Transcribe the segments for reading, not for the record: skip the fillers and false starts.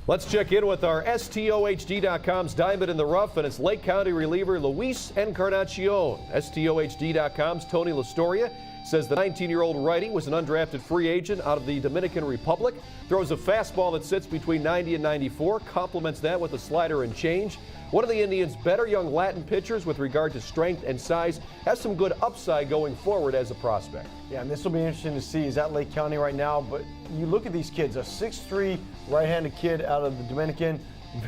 Let's check in with our STOHD.com's Diamond in the Rough and its Lake County reliever Luis Encarnacion. STOHD.com's Tony Lastoria says the 19-year-old righty was an undrafted free agent out of the Dominican Republic. Throws a fastball that sits between 90 and 94, complements that with a slider and change. One of the Indians' better young Latin pitchers with regard to strength and size, has some good upside going forward as a prospect. Yeah, and this will be interesting to see. He's at Lake County right now, but you look at these kids, a 6'3" right-handed kid out of the Dominican,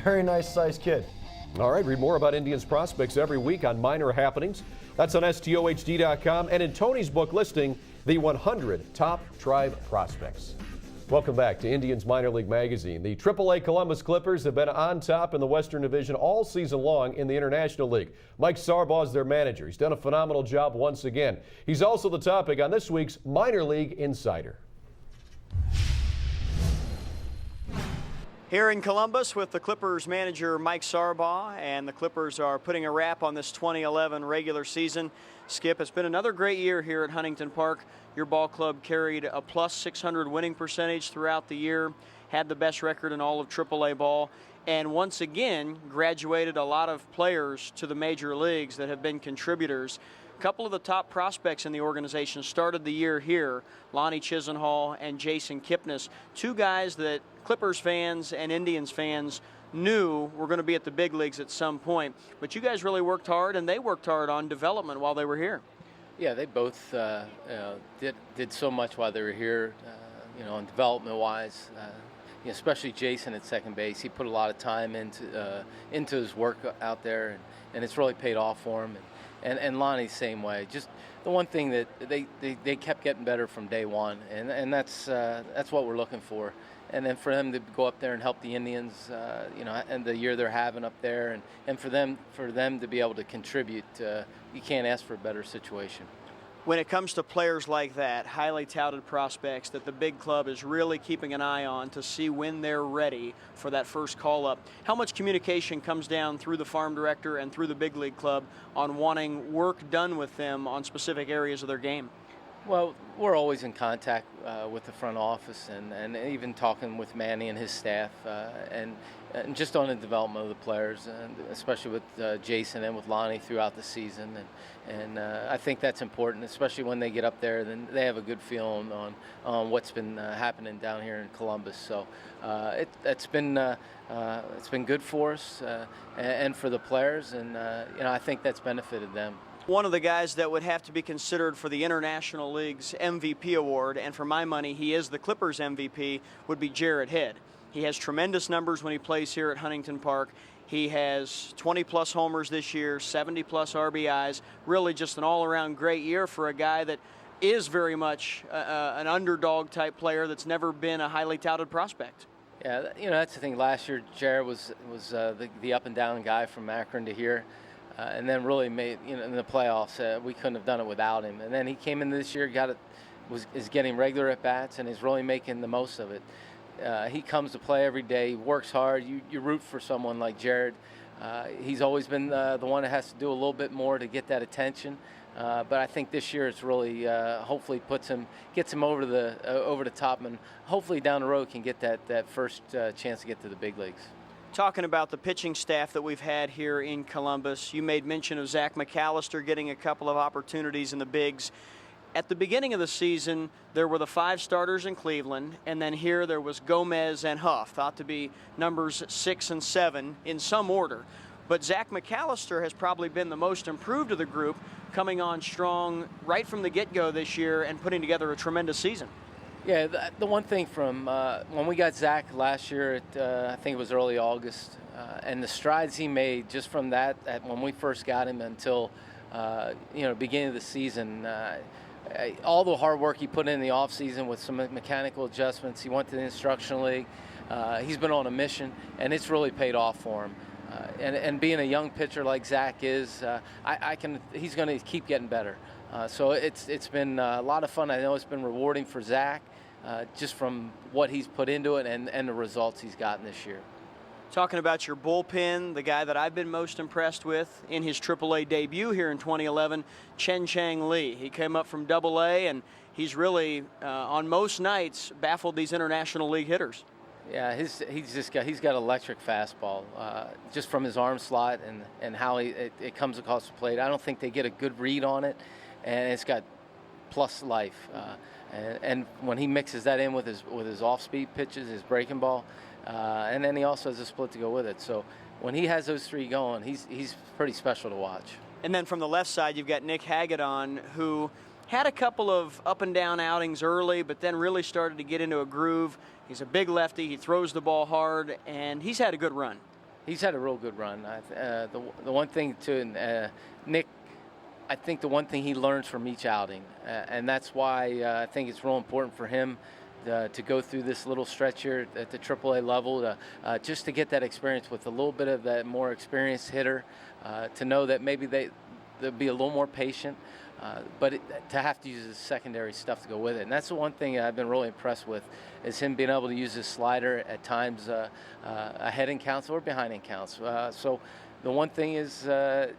very nice sized kid. All right, read more about Indians prospects every week on Minor Happenings. That's on STOHD.com and in Tony's book listing, the 100 Top Tribe Prospects. Welcome back to Indians Minor League Magazine. The AAA Columbus Clippers have been on top in the Western Division all season long in the International League. Mike Sarbaugh is their manager. He's done a phenomenal job once again. He's also the topic on this week's Minor League Insider. Here in Columbus with the Clippers manager Mike Sarbaugh, and the Clippers are putting a wrap on this 2011 regular season. Skip, it's been another great year here at Huntington Park. Your ball club carried a plus 600 winning percentage throughout the year, had the best record in all of AAA ball, and once again graduated a lot of players to the major leagues that have been contributors. A couple of the top prospects in the organization started the year here, Lonnie Chisenhall and Jason Kipnis, two guys that Clippers fans and Indians fans knew were going to be at the big leagues at some point. But you guys really worked hard, and they worked hard on development while they were here. Yeah, they both did so much while they were here, on development-wise. Especially Jason at second base, he put a lot of time into his work out there, and it's really paid off for him. And Lonnie, same way. Just the one thing that they kept getting better from day one, and that's what we're looking for. And then for them to go up there and help the Indians, and the year they're having up there, and for them to be able to contribute, you can't ask for a better situation. When it comes to players like that, highly touted prospects that the big club is really keeping an eye on to see when they're ready for that first call-up, how much communication comes down through the farm director and through the big league club on wanting work done with them on specific areas of their game? Well, we're always in contact with the front office and even talking with Manny and his staff and just on the development of the players, and especially with Jason and with Lonnie throughout the season. And I think that's important, especially when they get up there. Then they have a good feeling on what's been happening down here in Columbus. So it's been good for us and for the players, and I think that's benefited them. One of the guys that would have to be considered for the International League's MVP award, and for my money, he is the Clippers MVP, would be Jared Head. He has tremendous numbers when he plays here at Huntington Park. He has 20-plus homers this year, 70-plus RBIs, really just an all-around great year for a guy that is very much an underdog-type player that's never been a highly touted prospect. Yeah, that's the thing. Last year, Jared was the up-and-down guy from Akron to here. And then really made, in the playoffs, we couldn't have done it without him. And then he came in this year, is getting regular at bats, and is really making the most of it. He comes to play every day, works hard. You root for someone like Jared. He's always been the one that has to do a little bit more to get that attention. But I think this year it's really hopefully gets him over the top, and hopefully down the road can get that first chance to get to the big leagues. Talking about the pitching staff that we've had here in Columbus, you made mention of Zach McAllister getting a couple of opportunities in the bigs. At the beginning of the season, there were the 5 starters in Cleveland, and then here there was Gomez and Huff, thought to be numbers 6 and 7 in some order. But Zach McAllister has probably been the most improved of the group, coming on strong right from the get-go this year and putting together a tremendous season. Yeah, the one thing from when we got Zach last year, I think it was early August, and the strides he made just from that when we first got him until beginning of the season, all the hard work he put in the off season with some mechanical adjustments. He went to the instructional league. He's been on a mission, and it's really paid off for him. And being a young pitcher like Zach is, he's going to keep getting better. So it's been a lot of fun. I know it's been rewarding for Zach, just from what he's put into it and the results he's gotten this year. Talking about your bullpen, the guy that I've been most impressed with in his AAA debut here in 2011, Chen Chang Lee. He came up from AA, and he's really, on most nights, baffled these International League hitters. Yeah, he's got electric fastball, just from his arm slot and how it comes across the plate. I don't think they get a good read on it, and it's got plus life. And when he mixes that in with his off-speed pitches, his breaking ball, and then he also has a split to go with it. So when he has those three going, he's pretty special to watch. And then from the left side, you've got Nick Hagedorn, who had a couple of up and down outings early, but then really started to get into a groove. He's a big lefty. He throws the ball hard, and he's had a good run. He's had a real good run. The one thing to Nick, I think the one thing he learns from each outing, and that's why I think it's real important for him to go through this little stretch here at the AAA level, just to get that experience with a little bit of that more experienced hitter, to know that maybe they'll be a little more patient, but to have to use his secondary stuff to go with it. And that's the one thing I've been really impressed with, is him being able to use his slider at times ahead in counts or behind in counts. So the one thing is the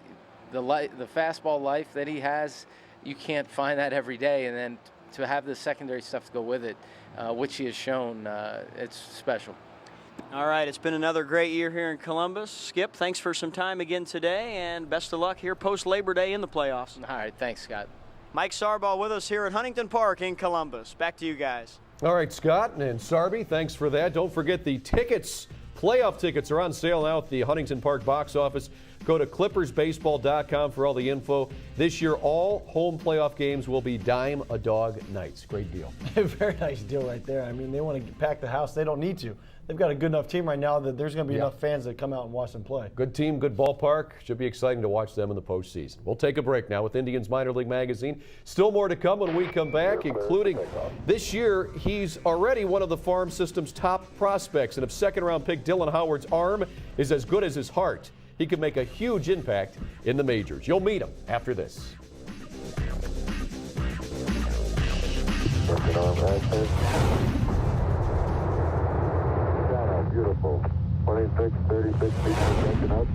fastball life that he has, you can't find that every day. And then to have the secondary stuff to go with it, which he has shown, it's special. All right, it's been another great year here in Columbus. Skip, thanks for some time again today, and best of luck here post-Labor Day in the playoffs. All right, thanks, Scott. Mike Sarbaugh with us here at Huntington Park in Columbus. Back to you guys. All right, Scott and Sarby, thanks for that. Don't forget the tickets. Playoff tickets are on sale now at the Huntington Park box office. Go to clippersbaseball.com for all the info. This year, all home playoff games will be dime a dog nights. Great deal. Very nice deal right there. I mean, they want to pack the house. They don't need to. They've got a good enough team right now that there's going to be enough fans that come out and watch them play. Good team, good ballpark. Should be exciting to watch them in the postseason. We'll take a break now with Indians Minor League Magazine. Still more to come when we come back, including this year, he's already one of the farm system's top prospects. And if second-round pick Dylan Howard's arm is as good as his heart, he could make a huge impact in the majors. You'll meet him after this. Beautiful. 26, 36 feet per second up.